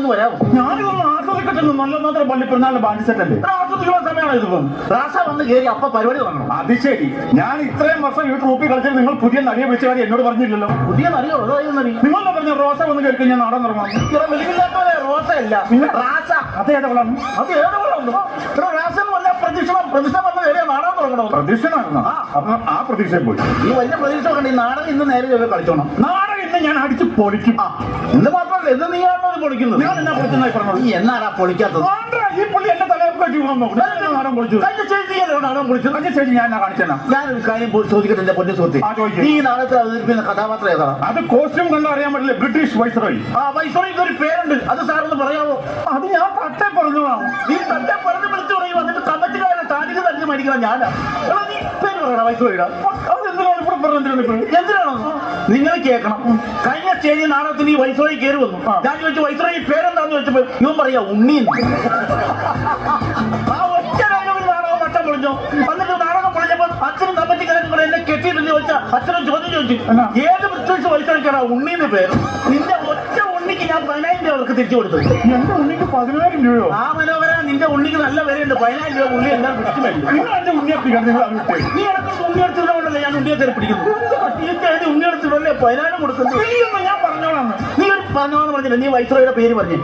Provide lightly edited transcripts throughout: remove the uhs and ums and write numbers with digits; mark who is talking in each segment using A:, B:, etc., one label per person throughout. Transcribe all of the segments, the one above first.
A: ഒന്ന് വരാമോ?
B: ഞാനിതൊന്നും ആസ്വദിക്കട്ടെ. നല്ല മാത്രം പള്ളിപ്പെരുന്നാളിന്റെ ബാൻഡ് സെറ്റല്ലേ, ആസ്വദിക്കുന്ന സമയമാണ് ഇതിപ്പം.
A: റാസ വന്ന് കയറി അപ്പ പരിപാടി തുടങ്ങണം.
B: അത് ശരി. ഞാൻ ഇത്രയും വർഷം ഈ ട്രൂപ്പിൽ കളിച്ചത് നിങ്ങൾ പുതിയ നടിയെ വിളിച്ച കാര്യം എന്നോട് പറഞ്ഞില്ലല്ലോ.
A: പുതിയ നടിയോ?
B: നിങ്ങളെ പറഞ്ഞ റോസ വന്ന് കേൾക്കും ഞാൻ നാടൻ തുടങ്ങാം.
A: വെളിവില്ലാത്തവരെ റോസ അല്ല, റാസ.
B: അത് ഏതവളാണ്?
A: അത് ഏതവളാണ്? റാസ വല്ല പ്രദക്ഷിണം വന്ന് കയറിയ നാടകം തുടങ്ങണം.
B: പ്രദക്ഷിണായിരുന്നു. ആ പ്രതീക്ഷയും പോയി.
A: ഈ വലിയ പ്രതീക്ഷ കൊണ്ട് ഈ നാടകം ഇന്ന് നേരെ ചെറിയ കളിച്ചോണം.
B: നാടകം ഇന്ന് ഞാൻ അടിച്ച് പൊളിക്കും.
A: ഇന്ന് മാത്രമല്ല, ഇന്ന് നീയാണോ പൊളിക്കുന്നത്?
B: ഞാൻ എന്നാ പൊളിച്ചെന്നായി പറഞ്ഞോളൂ.
A: നീ എന്നാടാ പൊളിക്കാത്തത്?
B: ഈ പുള്ളി എന്റെ തലയൊക്കെ കെട്ടി നാടൻ പൊളിച്ചു.
A: നാടകം പൊളിച്ചത്
B: അതെ ശരി. ഞാൻ കാണിച്ചെന്നാ.
A: ഞാനൊരു കാര്യം ചോദിക്കട്ടെ എന്റെ പൊന്നു സുഹൃത്തി. ഈ നാടകത്തിൽ അവതരിപ്പിക്കുന്ന കഥാപാത്രം ഏതാണ്?
B: അത് കോസ്റ്റ്യൂം കണ്ടാൽ അറിയാൻ പറ്റില്ല. British viceroy.
A: വൈസ്രോയിക്ക് ഒരു പേരുണ്ട്, അത് സാറൊന്ന് പറയാമോ?
B: അത് ഞാൻ തട്ടെ പറഞ്ഞു.
A: നീ തട്ടെ പറഞ്ഞ് വിളിച്ചു പറയും. എന്നിട്ട് കമ്മിറ്റിക്കാരെ താടിക്ക് തന്നെ മേടിക്കണം ഞാനാ. നീ പേര് പറയണം വൈസ്രോയിടാ. എന്തിനാണോ? നിങ്ങൾ കേൾക്കണം. കഴിഞ്ഞ സ്റ്റേജിൽ നാടകത്തിന് ഈ വൈസ്രോയി കയറി വന്നു. ഞാൻ ചോദിച്ചു വൈസ്രോയി പേരെന്താന്ന് ചോദിച്ചപ്പോ ഇവൻ പറയാ ഉണ്ണി. ആ ഒറ്റ നാടകം വട്ടം പൊളിഞ്ഞു. എന്നിട്ട് നാടകം പൊളിഞ്ഞപ്പോ അച്ഛനും കമ്മിറ്റിക്കാരും കൂടെ എന്നെ കെട്ടിയിട്ടെന്ന് ചോദിച്ചാൽ അച്ഛനും ചോദ്യം ചോദിച്ചു, ഏത് ബ്രിട്ടീഷ് വൈസ്രോയിക്കാരാ ഉണ്ണിന്ന് പേര്? നിന്റെ ഒറ്റ ഉണ്ണിക്ക് ഞാൻ 10,000 രൂപ അവർക്ക് തിരിച്ചു കൊടുത്തത്.
B: എന്റെ ഉണ്ണിക്ക് 10,000 രൂപയോ?
A: ആ മനോഹര, നിന്റെ ഉണ്ണിക്ക് നല്ല വിലയുണ്ട്. 10,000 രൂപ ഉള്ളി എല്ലാം വിളിച്ചു മേടിക്കും. നീ ഇടയ്ക്ക് ഉണ്ണി എടുത്തിട്ടുണ്ടല്ലേ ഞാൻ ഉണ്ണിയെ കയറി പിടിക്കുന്നു. ഉണ്ണി എടുത്തിട്ടല്ലേ 10,000 കൊടുക്കുന്നത്?
B: ഞാൻ പറഞ്ഞോളാം.
A: നീ ഒരു പറഞ്ഞോന്ന് പറഞ്ഞില്ല. നീ വൈസ്രോയുടെ പേര് പറഞ്ഞു.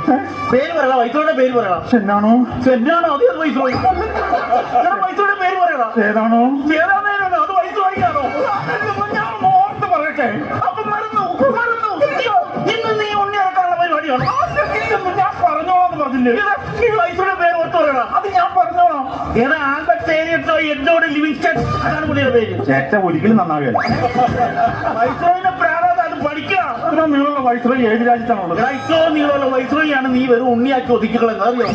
A: പേര് പറയണം. വൈസ്രോയുടെ പേര് പറയണം.
B: ചെന്നാണോ?
A: ചെന്നാണോ? അത് വൈസ്രോയി. വൈസ്രോയുടെ പേര് പറയണം.
B: ഏതാണോ?
A: ഏതാണോ? അത് വൈസ്രോയിയാണോ?
B: ഞാൻ ഓർത്ത് പറയട്ടെ.
A: അപ്പൊ മറന്നു. ഇന്ന് നീ ഉണ്ണി ഇറക്കാനുള്ള പരിപാടിയാണ്.
B: ഞാൻ പറഞ്ഞോളാന്ന് പറഞ്ഞില്ലേ?
A: നീ വൈസ്രോയുടെ പേര് ഓർത്ത് പറയണം.
B: അത് ഞാൻ പറഞ്ഞോളാം.
A: ഏതാ ആൽബർട്ട് എഡ്വേർഡ് ലിവിങ്സ്റ്റൺ, അതാണ് പുള്ളിയുടെ പേര്.
B: ചേട്ട ഒരിക്കലും നന്നാവില്ല.
A: വൈസ്രോയിന്റെ പ്രാരാബ്ദം അത് പഠിക്കണം.
B: നിങ്ങളുള്ള വൈസ്രോയി ഏത് രാജ്യത്താണുള്ളത്?
A: ഇത്രയും നീളമുള്ള വൈസ്രോയിയാണ് നീ വെറും ഉണ്ണിയാക്കി ഒതുക്കിക്കളെന്ന് അറിയോ?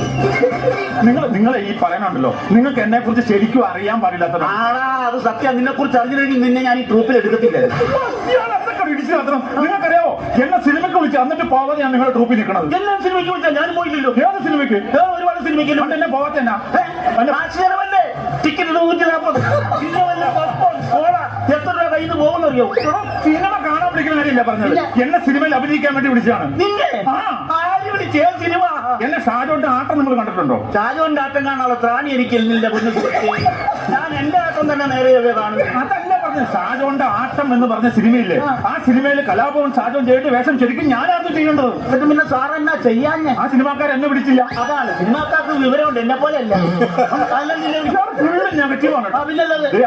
B: നിങ്ങൾ ഈ പറയണുണ്ടല്ലോ, നിങ്ങൾക്ക് എന്നെ കുറിച്ച് ശരിക്കും അറിയാൻ പാടില്ലാത്തത്.
A: ആടാ, അത് സത്യം. നിന്നെ കുറിച്ച് അറിഞ്ഞില്ലെങ്കിൽ നിന്നെ ഞാൻ ഈ ട്രൂപ്പിൽ എടുക്കത്തില്ല.
B: നിങ്ങൾക്കറിയാവോ എന്നെ സിനിമയ്ക്ക് വിളിച്ച് എന്നിട്ട് പോവാതെ ഞാൻ നിങ്ങളുടെ ട്രൂപ്പിൽ നിൽക്കണത്?
A: എല്ലാം സിനിമയ്ക്ക് വിളിച്ചാൽ ഞാൻ പോയില്ലല്ലോ.
B: ഏത് സിനിമയ്ക്ക്?
A: ഒരുപാട് സിനിമയ്ക്ക്
B: എന്നെ പോവാത്തെ
A: ആശയമല്ലേ? ടിക്കറ്റ് 140. എത്ര രൂപ കയ്യിൽ നിന്ന് പോകുന്നറിയോ?
B: സിനിമ കാണാൻ വിളിക്കുന്ന കാര്യമില്ല പറഞ്ഞത്. എന്നെ സിനിമയിൽ അഭിനയിക്കാൻ വേണ്ടി വിളിച്ചാണ്.
A: നിന്നെ ആര് വിളിച്ചേ? സിനിമ
B: എന്നെ ഷാജോന്റെ ആട്ടം നിങ്ങൾ കണ്ടിട്ടുണ്ടോ?
A: ഷാജോന്റെ ആട്ടം കാണാനുള്ള ത്രാണി എനിക്കില്ല. ഞാൻ എന്റെ ആട്ടം തന്നെ നേരെ കാണുന്നു.
B: അതല്ല പറഞ്ഞത്. ഷാജോന്റെ ആട്ടം എന്ന് പറഞ്ഞ സിനിമയില്ലേ, ആ സിനിമയിൽ കലാഭവൻ ഷാജോൻ ചെയ്തിട്ട് വേഷം ശരിക്കും ഞാനായിരുന്നു ചെയ്യേണ്ടത്.
A: എന്നിട്ട് പിന്നെ സാർ എന്നാ ചെയ്യാൻ?
B: ആ സിനിമാക്കാർ എന്നെ വിളിച്ചില്ല.
A: അതാണ് സിനിമാക്കാർക്ക് വിവരമുണ്ട്, എന്നെ പോലെ അല്ല.
B: നെഗറ്റീവാണ്.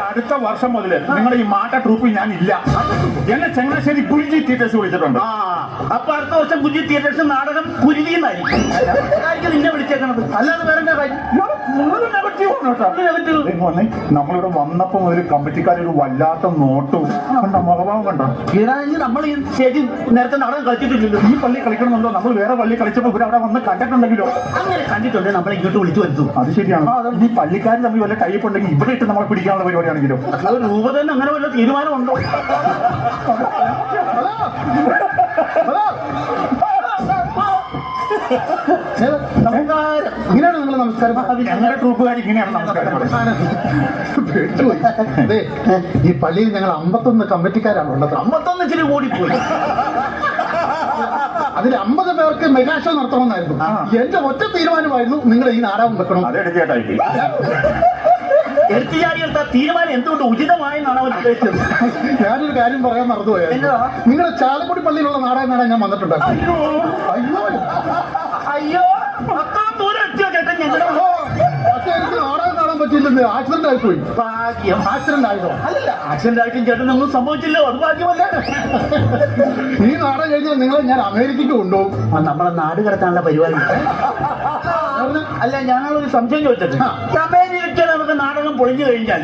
B: അടുത്ത വർഷം മുതൽ നിങ്ങളുടെ ഈ മാട്ട ട്രൂപ്പിൽ ഞാൻ ഇല്ല. എന്നെ ചങ്ങനാശ്ശേരി കുരുജി തിയേറ്റേഴ്സ് വിളിച്ചിട്ടുണ്ട്.
A: അപ്പൊ അടുത്ത വർഷം കുരുജി തിയേറ്റേഴ്സ് നാടകം കുരുതിന്നായിരിക്കും. നിന്നെ വിളിച്ചേക്കണത് അല്ലാതെ വേറെ
B: നമ്മളിവിടെ വന്നപ്പോ മുതൽ കമ്മിറ്റിക്കാരൊരു വല്ലാത്ത നോട്ടവും കണ്ട മുഖഭാവം കണ്ടോ?
A: നമ്മൾ ഈ സ്റ്റേജിൽ നേരത്തെ നാടകം കളിച്ചിട്ടില്ലല്ലോ.
B: ഈ പള്ളി കളിക്കണമെന്നുണ്ടോ? നമ്മൾ വേറെ പള്ളി കളിച്ചപ്പോ ഇവർ അവിടെ വന്ന് കണ്ടിട്ടുണ്ടെങ്കിലോ?
A: അങ്ങനെ കണ്ടിട്ടുണ്ട്. നമ്മളെ ഇങ്ങോട്ട് വിളിച്ചു വരുത്തും.
B: അത് ശരിയാണ്. ഈ പള്ളിക്കാർ തമ്മിൽ വല്ല ടൈപ്പ് ഉണ്ടെങ്കിൽ ഇവിടെ ഇട്ട് നമ്മളെ പിടിക്കാനുള്ള പരിപാടിയാണെങ്കിലോ?
A: രൂപ തന്നെ അങ്ങനെ വല്ല തീരുമാനമുണ്ടോ?
C: ഇങ്ങനെയാണ് നിങ്ങൾ നമസ്കാരം?
B: ഞങ്ങളുടെ ട്രൂപ്പുകാർ ഇങ്ങനെയാണ് നമസ്കാരം.
C: ഈ പള്ളിയിൽ ഞങ്ങൾ 51 കമ്മിറ്റിക്കാരാണ് ഉള്ളത്.
A: 51 ഇച്ചിരി കൂടിപ്പോയി.
C: അതിൽ 50 പേർക്ക് മെഗാ ഷോ നടത്തണമെന്നായിരുന്നു. എന്റെ ഒറ്റ തീരുമാനമായിരുന്നു നിങ്ങൾ ഈ നാടകം വെക്കണം.
A: എടുത്തുചാരിയെടുത്ത തീരുമാനം എന്തുകൊണ്ട് ഉചിതമായെന്നാണ് അവർ ഉദ്ദേശിച്ചത്.
C: ഞാനൊരു കാര്യം പറയാൻ മറന്നുപോയായിരുന്നു. നിങ്ങളുടെ ചാലക്കുടി പള്ളിയിലുള്ള നാടകം കാണാൻ ഞാൻ വന്നിട്ടുണ്ട്.
A: അയ്യോ, അത്രയും ദൂരം എത്തിയോ ചേട്ടൻ? ഞങ്ങളുടെ
C: എനിക്ക് നാടകം കാണാൻ പറ്റിയില്ലെന്ന്. ആക്സിഡന്റ് ആയിപ്പോയി.
A: ഭാഗ്യം.
C: ആക്സിഡന്റ് ആയതോ?
A: അല്ല, ആക്സിഡന്റ് ആയിട്ടും ചേട്ടനൊന്നും സംഭവിച്ചില്ലോ. അത് ഭാഗ്യമല്ല.
C: ഈ നാടകം കഴിഞ്ഞാൽ നിങ്ങളെ ഞാൻ അമേരിക്കക്ക് കൊണ്ടുപോകും.
A: നമ്മളെ നാട് കടത്താനുള്ള പരിപാടി. അല്ല, ഞങ്ങളൊരു സംശയം ചോദിച്ചത്. അമേരിക്കയിൽ നമുക്ക് നാടകം പൊളിഞ്ഞു കഴിഞ്ഞാൽ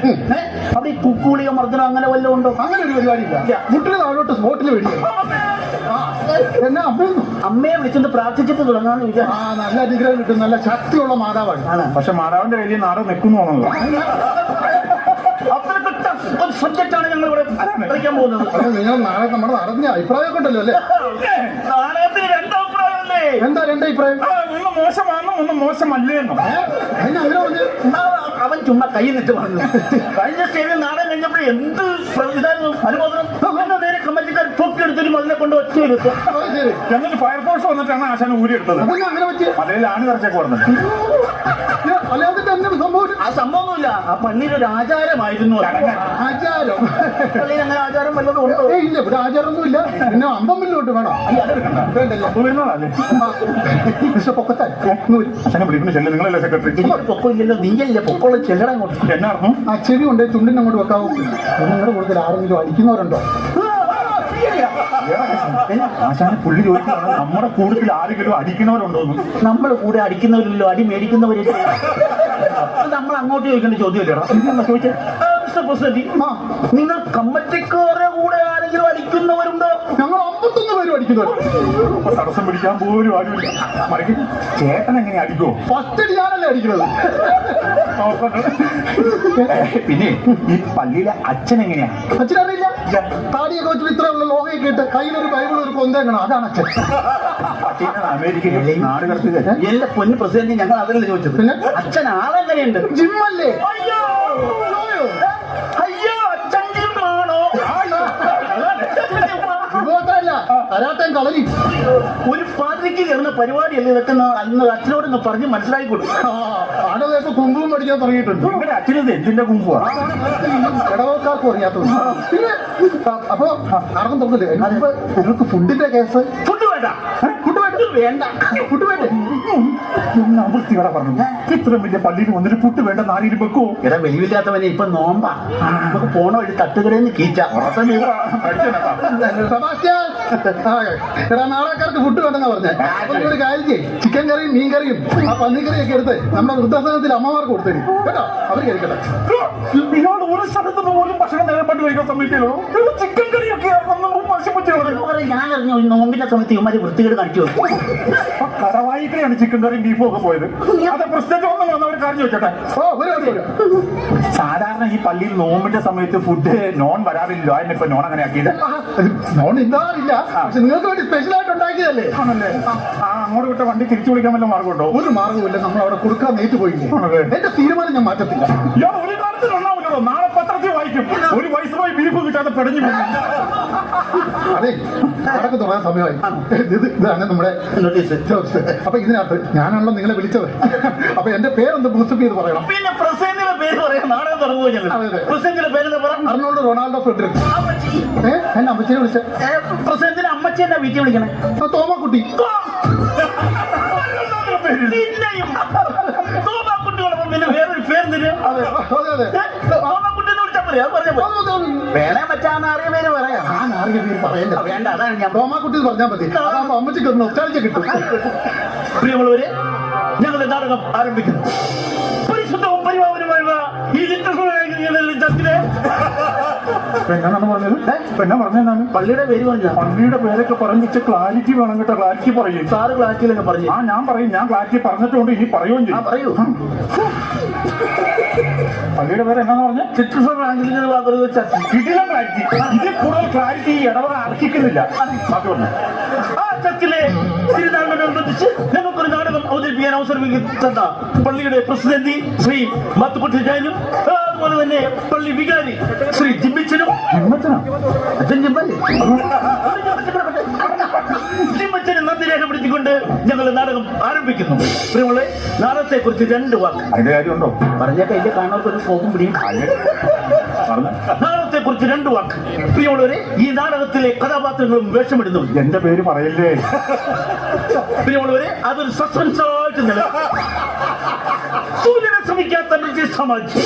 A: അവിടെ ഈ കുക്കുളിയോ മർദ്ദനോ അങ്ങനെ വല്ലതും ഉണ്ടോ?
C: അങ്ങനെ ഒരു പരിപാടി ഇല്ല. മുട്ടിന് താഴോട്ട് സ്പോട്ടിൽ വെടിയും. എന്നെ
A: അമ്മയെ വിളിച്ചിട്ട് പ്രാർത്ഥിച്ചിട്ട് തുടങ്ങാന്ന് വിചാരിച്ചു.
C: നല്ല അനുഗ്രഹം കിട്ടും. നല്ല ശക്തിയുള്ള മാതാവാണ്.
B: പക്ഷെ മാതാവിന്റെ കയ്യിൽ നാടകം നിൽക്കുന്നു തോന്നുന്നു.
A: അത്രപ്പെട്ട ഒരു സബ്ജക്റ്റാണ് ഞങ്ങൾ ഇവിടെ കളിക്കാൻ പോകുന്നത്.
C: നിങ്ങൾ നാളെ നമ്മുടെ നാടകത്തിന്റെ അഭിപ്രായമൊക്കെ ഉണ്ടല്ലോ അല്ലേ?
A: നാടകത്തിന് 2 അഭിപ്രായമല്ലേ?
C: എന്താ 2 അഭിപ്രായം?
B: ഒന്ന് മോശമാണെന്നും ഒന്ന് മോശമല്ലേന്നും.
C: അങ്ങനെ പറഞ്ഞു.
A: അവൻ ചുമ്മാ കൈ നിട്ട് പറഞ്ഞു. കഴിഞ്ഞ സ്റ്റേജിൽ നാടകം കഴിഞ്ഞപ്പോൾ എന്ത് ഇതായിരുന്നു അനുമോദനം. നേരെ കമ്മിറ്റിക്കാർ തൊക്കെടുത്തിട്ട് അതിനെ കൊണ്ട് ഒറ്റയെടുത്തു.
C: ശരി.
B: എന്നിട്ട് ഫയർഫോഴ്സ് വന്നിട്ടാണ് ആശാന ഊരി എടുത്തത്.
C: അതെന്നാ അങ്ങനെ പറ്റിയ
B: മലയിൽ ആണി നിറച്ചേക്ക് പറഞ്ഞത്.
C: അല്ലാതെ തന്നെ സംഭവം
A: ആ സംഭവമൊന്നുമില്ല, ആ പള്ളിയിൽ ഒരു ആചാരമായിരുന്നു.
C: ആചാരം.
A: പള്ളിയിൽ അങ്ങനെ ആചാരം വല്ലതും ഉണ്ടോ?
C: ഇല്ല, ഇവിടെ ആചാരമൊന്നുമില്ല. പിന്നെ അമ്പമ്മില്ലോട്ട് വേണം. വേണ്ടല്ലോ.
B: അപ്പൊ വരുന്നതല്ലേ
C: പക്ഷെ പൊക്കത്താൻ
B: അച്ഛനെ വിളിക്കുന്ന ചെല്ലു. നിങ്ങളല്ലേ സെക്രട്ടറി?
A: എനിക്കൊരു പൊക്കമില്ലല്ലോ, നീയല്ലേ പൊക്കമുള്ള ചെല്ലട അങ്ങോട്ട്.
B: എന്നായിരുന്നു?
C: ആ ചെവി കൊണ്ട് ചുണ്ടിന് അങ്ങോട്ട് വെക്കാവൂ. നിങ്ങളുടെ കൂടുതൽ ആരെങ്കിലും അടിക്കുന്നവരുണ്ടോ?
B: ആശാനെ പുള്ളി ചോദിക്കുന്നത് നമ്മുടെ കൂടുതൽ ആരെങ്കിലും അടിക്കുന്നവരുണ്ടോന്ന്.
A: നമ്മൾ കൂടെ അടിക്കുന്നവരില്ലോ, അടി മേടിക്കുന്നവരില്ലോ. നമ്മൾ അങ്ങോട്ട് ചോദിക്കേണ്ട ചോദ്യമല്ലേടാ ചോദിച്ചേ.
C: ആ,
A: നിങ്ങൾ കമ്മറ്റിക്കാരുടെ കൂടെ ആരെങ്കിലും അടിക്കുന്നവരുണ്ടോ?
C: ഞങ്ങൾ 51 പേരും അടിക്കുന്നവർ.
B: അപ്പൊ തടസ്സം പിടിക്കാൻ പോലും ആരുമില്ല. മറിക്ക് ചേട്ടൻ എങ്ങനെ അടിക്കോ?
C: ഫസ്റ്റ് അടി ഞാനല്ലേ അടിക്കുന്നത്.
B: പിന്നെ ഈ പള്ളിയിലെ അച്ഛൻ എങ്ങനെയാ?
C: അച്ഛനറിയില്ല. താടിയൊക്കെ വെച്ചിട്ട് ഇത്രയുള്ള ലോകയൊക്കെ ഇട്ട് കയ്യിലൊരു ബൈബിൾ ഒരു കൊന്തേക്കണം, അതാണ് അച്ഛൻ.
B: അമേരിക്കയിലെ നാട് കടത്തിയത്.
A: എന്റെ പൊന്ന് പ്രസിഡന്റ്, ഞങ്ങൾ അതല്ലേ ചോദിച്ചത്.
C: പിന്നെ
A: അച്ഛൻ ആളെങ്ങനെയുണ്ട്?
C: ജിമ്മല്ലേ?
A: അയ്യോ അയ്യോ, അച്ഛൻ ജിമ്മാണോ?
C: ഇതുമാത്രല്ല, കരാട്ടയും കളരി.
A: ഒരു പാതിരിക്ക് കയറുന്ന പരിപാടിയല്ലേ ഇതൊക്കെ. അന്ന് അച്ഛനോടൊന്ന് പറഞ്ഞ് മനസ്സിലാക്കി കൊടുക്കും.
C: ആടൊക്കെ കുങ്കുമം പഠിക്കാൻ തുടങ്ങിയിട്ടുണ്ട്.
B: നിങ്ങളുടെ അച്ഛനത് എന്തിന്റെ കുമ്പുവാ?
C: ഇടവക്കാർക്കും അറിയാത്തത്. പിന്നെ അപ്പൊ ആർക്കും തോന്നില്ലേ നിങ്ങൾക്ക് ഫുഡിന്റെ കേസ്?
A: ഫുഡ് വേണ്ട,
C: ഫുഡ് വേണ്ട,
A: വേണ്ട,
C: ഫുഡ് വേണ്ടേ?
B: വൃത്തികട പറഞ്ഞു. ഇത്രയും വലിയ പള്ളിയിൽ വന്നിട്ട് പുട്ട് വേണ്ട നാലിന് വെക്കോ?
A: എടാ വെളിവില്ലാത്തവനെ ഇപ്പൊ നോമ്പാ. നമുക്ക് പോണ വഴി തട്ടുകടയിൽ കീച്ച.
C: സെബാസ്റ്റ്യൻ, എടാ നാളെക്കാർക്ക് ഫുഡ് വേണ്ടെന്നാ പറഞ്ഞേ. അപ്പൊ ഒരു കാര്യം ചെയ്യും, ചിക്കൻ കറിയും മീൻ കറിയും ആ പന്നിക്കറിയൊക്കെ എടുത്ത് നമ്മുടെ വൃദ്ധാശ്രമത്തിൽ അമ്മമാർക്ക് കൊടുത്തേക്കും കേട്ടോ, അവർ കഴിക്കട്ടെ.
B: ഇയാൾ ഒരു സ്ഥലത്ത് പോലും ഭക്ഷണം നേരപ്പെട്ട് കഴിക്കാൻ സമ്മതിക്കല്ലോ. ചിക്കൻ കറിയൊക്കെ
A: ഞാൻ അറിഞ്ഞു നോമ്പിന്റെ സമയത്ത് ഇവന്മാര് വൃത്തികേട് കാണിച്ചു വെക്കും.
B: കടവായിക്കലാണ് ചിക്കൻ കറിയും ബീഫും ഒക്കെ പോയത്. അത് പ്രശ്നത്തിൽ ഒന്നും വന്നവർ കാര്യം ചോദിച്ചോട്ടെ.
C: ഓ ഒരു
B: സാധാരണ ഈ പള്ളിയിൽ നോമ്പിന്റെ സമയത്ത് ഫുഡ് നോൺ വരാറില്ല. അതിനിപ്പോ നോൺ അങ്ങനെ ആക്കിയത്
C: നോൺ ഇന്നാറില്ല, പക്ഷെ നിങ്ങൾക്ക് വേണ്ടി സ്പെഷ്യലായിട്ട് ഉണ്ടാക്കിയതല്ലേ.
B: ആണല്ലേ? ആ അങ്ങോട്ട് വിട്ട വണ്ടി തിരിച്ചു വിളിക്കാൻ വല്ല മാർഗമുണ്ടോ?
C: ഒരു മാർഗമില്ല, നമ്മൾ അവിടെ കൊടുക്കാൻ നേരിട്ട് പോയില്ലേ.
B: ആണല്ലേ?
C: എന്റെ തീരുമാനം ഞാൻ മാറ്റത്തില്ല.
B: ഇയാൾ ഒരു കാലത്തിലുണ്ടാവില്ലല്ലോ. നാളെ പത്രത്തിൽ വായിക്കും ഒരു വയസ്സുമായി ബീഫ് കിട്ടാതെ പെടഞ്ഞു പോകും.
C: അതെ, അടക്കം തുടങ്ങാൻ സമയമായി. ഇതാണ് നമ്മുടെ
A: നോട്ടീസ്.
C: അപ്പൊ ഇതിനകത്ത് ഞാനാണല്ലോ നിങ്ങളെ വിളിച്ചത്. അപ്പൊ എന്റെ പേരൊന്ന് ബൂസ്റ്റപ്പ് ചെയ്ത് പറയണം.
A: പിന്നെ പ്രസിഡന്റിന്റെ പേര് പറയാം. നാടകം തുടങ്ങുമോ ഞങ്ങൾ?
C: അതെ, അതെ.
A: പ്രസിഡന്റിന്റെ പേരെന്താ പറ?
C: Arnold Ronaldo Frederick.
A: അമ്മച്ചി.
C: എന്നെ അമ്മച്ചിനെ വിളിച്ച
A: പ്രസിഡന്റിനെ അമ്മച്ചേന്റെ വീട്ടിൽ വിളിക്കണേ.
C: തോമാക്കുട്ടി.
A: പിന്നെയും തോമാക്കുട്ടിയോടൊപ്പം പിന്നെ വേറൊരു പേര്.
C: അതെ അതെ അതെ.
A: തോമാക്കുട്ടി എന്ന് വിളിച്ചാൽ പറയാ വേണേ മറ്റാന്ന് അറിയ പേര് പറയാം.
C: ഞാൻ ആരുടെ പേര് പറയണ്ട.
A: വേണ്ട, അതാണ് ഞാൻ.
C: തോമാക്കുട്ടി എന്ന് പറഞ്ഞാൽ മതി. അതാകുമ്പോ അമ്മച്ചിക്ക് ഒന്ന് ഒച്ചാഴ്ച കിട്ടും.
A: പ്രിയമുള്ളവരെ, ഞങ്ങളുടെ നാടകം ആരംഭിക്കുന്നു. പരിശുദ്ധവും പരിപാവനമായ ഈ ചർച്ചിലെ
B: എന്നാണ് പറഞ്ഞത്? എന്നാ പറഞ്ഞതാണ്?
A: പള്ളിയുടെ പേര് പറഞ്ഞ
B: പള്ളിയുടെ പേരൊക്കെ പറഞ്ഞിട്ട് ക്ലാരിറ്റി വേണം കേട്ടോ. ക്ലാരിറ്റി പറയും.
A: സാറ് ക്ലാറ്റിലൊക്കെ പറഞ്ഞു.
B: ആ ഞാൻ പറയും. ഞാൻ ക്ലാരിറ്റി പറഞ്ഞിട്ടുണ്ട്. ഇനി പറയുകയും ചെയ്യും.
A: പറയൂ.
B: പള്ളിയുടെ പേര് എന്നാന്ന് പറഞ്ഞ ഇതിലും ക്ലാരിറ്റി. ഇതിൽ കൂടുതൽ ക്ലാരിറ്റി ഇടവക അർഹിക്കുന്നില്ല. ബാക്കി പറഞ്ഞു.
A: ആ ചർച്ചിലെ തിരുനാളിനോടനുബന്ധിച്ച് നമുക്കൊരു നാടകം അവതരിപ്പിക്കാൻ അവസരം തന്ന പള്ളിയുടെ പ്രസിഡന്റ് ശ്രീ മാത്തുക്കുട്ടിച്ചാനും അതുപോലെ തന്നെ പള്ളി വികാരി ശ്രീ ജിമ്മിച്ചനും. അച്ഛൻ ജിമ്മല്ലേ? ജിമ്മച്ചനെ നന്ദി രേഖപ്പെടുത്തിക്കൊണ്ട് ഞങ്ങൾ നാടകം ആരംഭിക്കുന്നു. പ്രിയമുള്ളവരെ, നാടകത്തെ കുറിച്ച് 2 വാക്ക്
B: അതിന്റെ കാര്യമുണ്ടോ?
A: പറഞ്ഞേക്കാം. എന്റെ കാണാർക്ക് ഒരു പോക്കും പിടിയും. നാടകത്തെ കുറിച്ച് 2 വാക്ക്. പ്രിയമുള്ളവരെ, ഈ നാടകത്തിലെ കഥാപാത്രങ്ങളും വേഷമിടുന്നു.
B: എന്റെ പേര് പറയല്ലേ.
A: പ്രിയമുള്ളവരെ, അതൊരു സസ്പെൻസായിട്ട് നിലനിൽക്കും. സൂര്യനെ ശ്രമിക്കാത്ത ബ്രിട്ടീഷ് സാമ്രാജ്യം,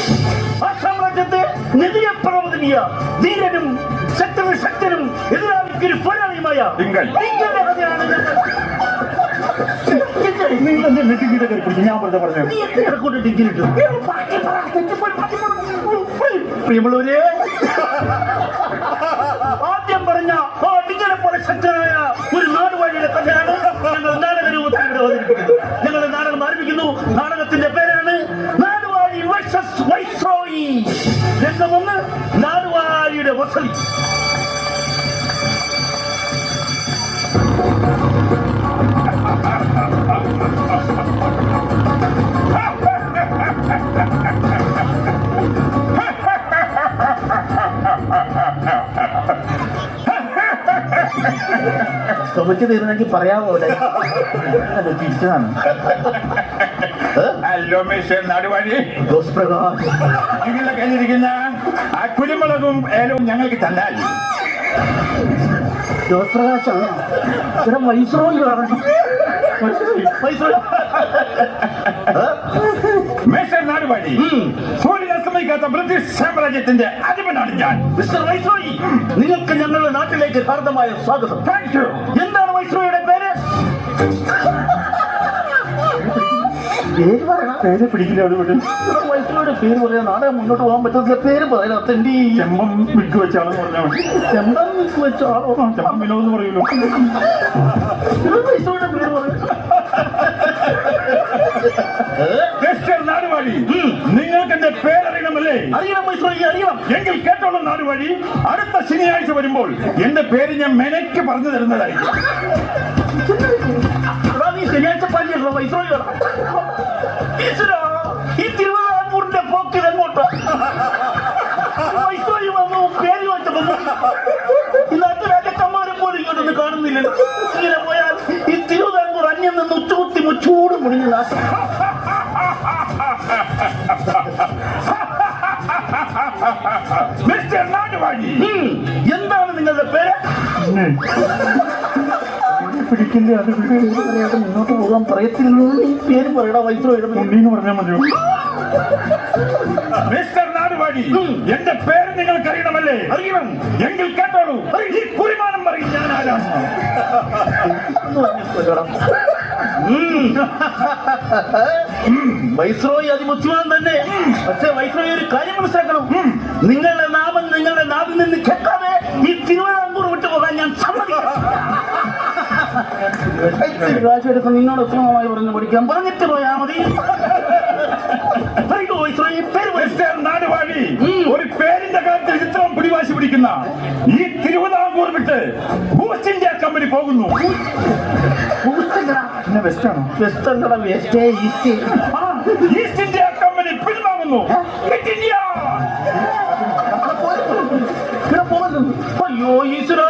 A: ആ സാമ്രാജ്യത്തെ നെതിരെ പ്രബോധനീയ ധീരനും ശക്തനും എതിരാളിക്കൊരു പോരാളിയുമായ ഇംഗ്ലണ്ടിന്റെ കഥയാണ്
B: ഞാൻ വെറുതെ പറഞ്ഞത്.
A: പ്രിയമുള്ളവരെ, ആദ്യം പറഞ്ഞ ഡിഗ്ഗിനെ പോലെ ശക്തനായ ഒരു നാടുവാഴിയുടെ കഥയാണ് ഞങ്ങൾ നാടക രൂപത്തിൽ ഇവിടെ അവതരിപ്പിക്കുന്നത്. ഞങ്ങളുടെ നാടകം ആരംഭിക്കുന്നു. നാടകത്തിന്റെ പേരാണ് നാടുവാഴി വേഴ്സസ് വൈസ്രോയി. രംഗം 1, നാടുവാഴിയുടെ വസതി. ചുമച്ച് തീർന്നെങ്കിൽ പറയാമോ അല്ല തിരിച്ചതാണ്.
B: ഹലോ മിസ്റ്റർ നാടുവാഴി,
A: ജോസ് പ്രകാശ്,
B: നിങ്ങളുടെ കയ്യിലിരിക്കുന്ന ആ കുരുമുളകും ഏലവും ഞങ്ങൾക്ക് തന്നാൽ
A: ജോസ് പ്രകാശാണ് ഇവിടെ വൈസ്രോയി പറഞ്ഞു.
B: മിസ്റ്റർ നാടുവാഴി, സൂര്യൻ അസ്തമിക്കാത്ത ബ്രിട്ടീഷ് സാമ്രാജ്യത്തിന്റെ അധിപനാണ് ഞാൻ.
A: മിസ്റ്റർ വൈസ്രോയി, നിങ്ങൾക്ക് ഞങ്ങളുടെ നാട്ടിലേക്ക് ഹാർദമായ സ്വാഗതം.
B: Thank you.
A: എന്താണ് വൈസ്രോയുടെ പേര്? പേര് പറയണം.
B: പേര് പിടിക്കില്ല. അതുകൊണ്ട്
A: വൈസ്രോയുടെ പേര് പറയാൻ നാടകം മുന്നോട്ട് പോകാൻ പറ്റത്തില്ല. പേര് പറയണം. അതെന്റെ ഈ
B: ചെമ്പം വിൽക്ക് വെച്ചാണെന്ന് പറഞ്ഞാൽ മതി.
A: ചെമ്പൻ വെച്ചാണോ?
B: ചെമ്പം വിനോദ് പറയൂലോ.
A: വൈസ്രോയുടെ പേര് പറയണം.
B: മിസ്റ്റർ നാടുവാഴി, നിങ്ങൾക്ക് എന്റെ പേരറിയണമല്ലേ?
A: അറിയണം വൈസ്രോയി, അറിയണം.
B: എങ്കിൽ കേട്ടോളം നാടുവാഴി, അടുത്ത ശനിയാഴ്ച വരുമ്പോൾ എന്റെ പേര് ഞാൻ മെനക്ക് പറഞ്ഞു തരുന്നതായിരിക്കും.
A: നീ ശനിയാഴ്ച പള്ളിയല്ലോ വൈസ്രോയി. ഈ തിരുവിതാംകൂറിന്റെ പോക്ക് ഇതെങ്ങോട്ടാ? വൈസ്രോയി വന്നു പേര് വെച്ചപ്പോ ഈ നാട്ടുരാജക്കന്മാരെ പോലും ഇങ്ങോട്ടൊന്നും കാണുന്നില്ലല്ലോ. ഇങ്ങനെ പോയാൽ ഈ തിരുവിതാംകൂർ അന്യം നിന്ന് ഉച്ചകുത്തി മുച്ചൂട് മുടിഞ്ഞു നാശം.
B: മിസ്റ്റർ നാടുവാഴി,
A: എന്താണ് നിങ്ങളുടെ പേര്?
B: പിടിക്കില്ല. അത്
A: പറയാതെ മുന്നോട്ട് പോകാൻ പറയത്തില്ല. ഈ പേര് പറയടാ വൈസ്രോയുടെ.
B: ഉണ്ണീന്ന് പറഞ്ഞാൽ മതിയോ? മിസ്റ്റർ നാടുവാഴി, എന്റെ പേര് നിങ്ങൾക്ക് അറിയണമല്ലേ?
A: അറിയണം.
B: എങ്കിൽ കേട്ടോളൂ, ഈ കുറിമാനം പറയും ഞാൻ ആരാണ്.
A: വൈസ്രോയി അതിബുദ്ധിമാൻ തന്നെ. പക്ഷേ വൈസ്രോയി ഒരു കാര്യം മനസ്സിലാക്കണം. നിങ്ങളുടെ നാമം നിങ്ങളുടെ നാവിൽ നിന്ന് കേൾക്കാതെ ഈ തിരുവിതാംകൂർ വിട്ടു പോകാൻ ഞാൻ സമ്മതിക്കില്ല. രാജെടുത്ത് നിന്നോട് ഉത്തമമായി പറഞ്ഞു പഠിക്കാൻ പറഞ്ഞിട്ട് പോയാ മതി. വൈസ്രോയി പേര്
B: മിസ്റ്റർ നാടുവാഴി, ഒരു പേരിന്റെ കാര്യത്തിൽ ഇത്രയും പിടിവാശി പിടിക്കുന്ന ഈ തിരുവിതാംകൂർ വിട്ട് ഈസ്റ്റ് ഇന്ത്യ കമ്പനി പോകുന്നു. പിന്നെ വെസ്റ്റാണോ?
A: വെസ്റ്റല്ലട വെസ്റ്റേ ഈസ്റ്റ്.
B: ഈസ്റ്റ് ഇന്ത്യ കമ്പനി പിൻവാങ്ങുന്നു. Quit India.
A: അയ്യോ ഈശ്വര,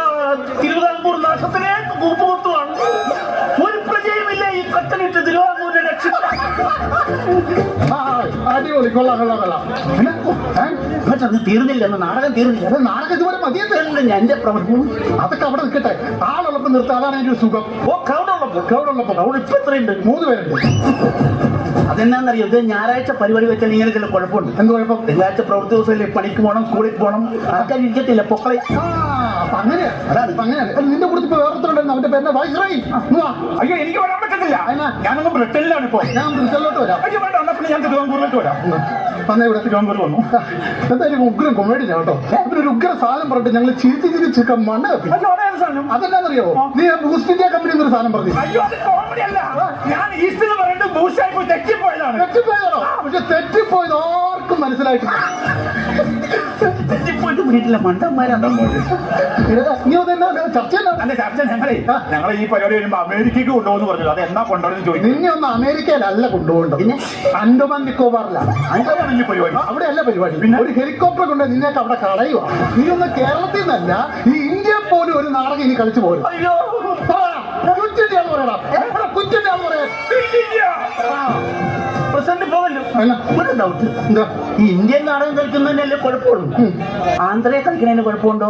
A: തിരുവിതാംകൂർ നാശത്തിലേക്ക് കൂപ്പുകൊത്തുവാണ്. ഒരു പ്രജയുമില്ല ഈ കത്തനിട്ട് തിരുവിതാംകൂറിനെ രക്ഷിക്കാൻ.
C: അടിപൊളി, കൊള്ളാം കൊള്ളാം കൊള്ളാം.
A: പക്ഷെ അത് തീർന്നില്ല. നാടകം തീർന്നില്ല.
C: നാടകം ഇതുവരെ മതിയല്ലേ?
A: എന്റെ പ്രവർത്തനം
C: അതൊക്കെ അവിടെ നിൽക്കട്ടെ. ആളുള്ളപ്പോൾ നിർത്താം, അതാണ് എൻ്റെ ഒരു സുഖം.
A: ഓ ക്രൗഡുള്ളപ്പോ ഇപ്പൊ എത്രയുണ്ട്?
C: 3 പേരുണ്ട്.
A: അതെന്നാന്നറിയോ? ഇത് ഞായറാഴ്ച പരിപാടി വെച്ചാൽ ഇങ്ങനെയൊക്കെ കുഴപ്പമുണ്ട്.
C: എന്ത് കുഴപ്പം?
A: തിങ്കളാഴ്ച പ്രവൃത്തി ദിവസമല്ലേ, പണിക്ക് പോകണം, സ്കൂളിൽ പോകണം, ആൾക്കാർ ഇരിക്കത്തില്ല പൊക്കളെ.
C: അപ്പൊ അങ്ങനെയാ. നിന്റെ കൂടെ ഇപ്പൊ വേറെത്തുണ്ടായിരുന്നു. അവന്റെ പേര് വൈസ്രോയി.
B: അയ്യോ, എനിക്ക് വരാൻ പറ്റത്തില്ല.
C: എന്നാ?
B: ഞാനൊന്നും ബ്രിട്ടനിലാണ് ഇപ്പോ.
C: ഞാൻ ബ്രിട്ടനിലോട്ട് വരാം.
B: അയ്യോ വേണ്ട, എന്നാ പിന്നെ ഞാൻ തിരുവനന്തപുരത്ത് വരാം.
C: വന്നേ ഇവിടെ.
B: തിരുവനന്തപുരം വന്നു.
C: എന്തായാലും ഉഗ്രം കൊമേഡി കേട്ടോ. ഒരു ഉഗ്ര സാധനം പറഞ്ഞിട്ട് ഞങ്ങൾ ചിരിച്ചിരിച്ചൊക്കെ മണ്ണ് കത്തി.
B: അയ്യോ, അതേത് സാധനം?
C: അതെന്നാന്നറിയോ? നീ ഈസ്റ്റ് ഇന്ത്യ കമ്പനി എന്നൊരു സാധനം പറഞ്ഞു.
B: അയ്യോ, അത് കോമഡി അല്ല. ഞാൻ ഈസ്റ്റ് എന്ന് പറഞ്ഞിട്ട് ബൂസ്റ്റായി പോയി തെറ്റിപ്പോയതാണ്.
C: തെറ്റിപ്പോയതാണോ? പക്ഷെ തെറ്റിപ്പോയത് ആർക്കും മനസ്സിലായിട്ടില്ല.
A: തെറ്റിപ്പോയിട്ട് വീട്ടിലെ മണ്ടന്മാരാണ്.
C: നീ അതെന്നാ ചർച്ച
B: അല്ല, ചർച്ച ഞങ്ങളെ ഈ പരിപാടി വരുമ്പോ അമേരിക്കക്ക് കൊണ്ടുപോകുന്നു പറഞ്ഞു. അത് എന്നാ കൊണ്ടുപോകുന്നു ചോദിച്ചു.
C: നിന്നെ ഒന്ന് അമേരിക്കയിലല്ല കൊണ്ടുപോകേണ്ടത്,
A: പിന്നെ
C: അൻഡമാൻ നിക്കോബാറിലാണ്.
B: അതിനാണ് ഈ പരിപാടി.
C: അവിടെയല്ല പരിപാടി. പിന്നെ ഒരു ഹെലികോപ്റ്റർ കൊണ്ട് നിന്നെയൊക്കെ അവിടെ കളയുക. നീ ഒന്ന് കേരളത്തിൽ നിന്നല്ല, ഈ ഇന്ത്യ പോലും ഒരു നാടകം ഇനി കളിച്ചു പോരും.
A: അയ്യോ,
C: കുറ്റിന്ത്യാന്ന് പറയണം. കുറ്റിന്ത്യാന്ന് പറയാം.
A: പ്രസിഡന്റ് പോകല്ലോ. ഒരു ഡൗട്ട്.
C: എന്താ?
A: ഈ ഇന്ത്യൻ നാടകം കളിക്കുന്നതിനല്ലേ കുഴപ്പമുള്ളൂ. ആന്ധ്രയെ കളിക്കുന്നതിന് കുഴപ്പമുണ്ടോ?